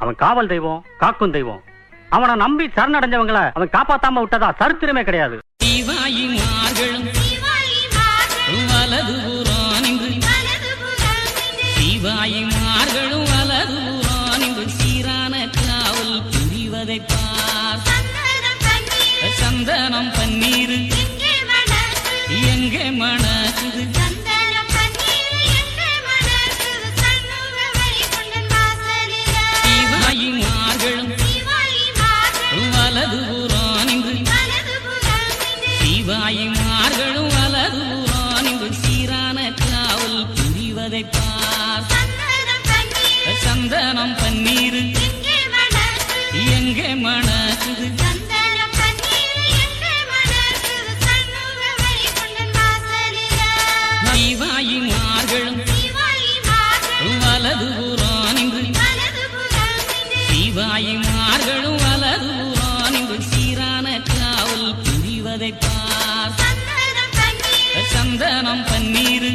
அவன் காவல் தெய்வம், காக்கும் தெய்வம். அவனை நம்பி சரணடைஞ்சவங்களை அவன் காப்பாத்தாம விட்டதா சரித்திரமே கிடையாது. சந்தனம் பன்னீர் எங்கே மணக்குது, சிவாயிமார்களும் வலது புறம் நின்று, சிவாயிமார்களும் வலது புறம் நின்று சீரான காவல் புரிவதை பார். சந்தனம் பன்னீர் எங்கே மணக்குது, சிவாயிமார்களும் வலது புறம் நின்று, சிவாயிமார்களும் வலது புறம் நின்று சீரான காவல் புரிவதை பார். சந்தனம் பன்னீர்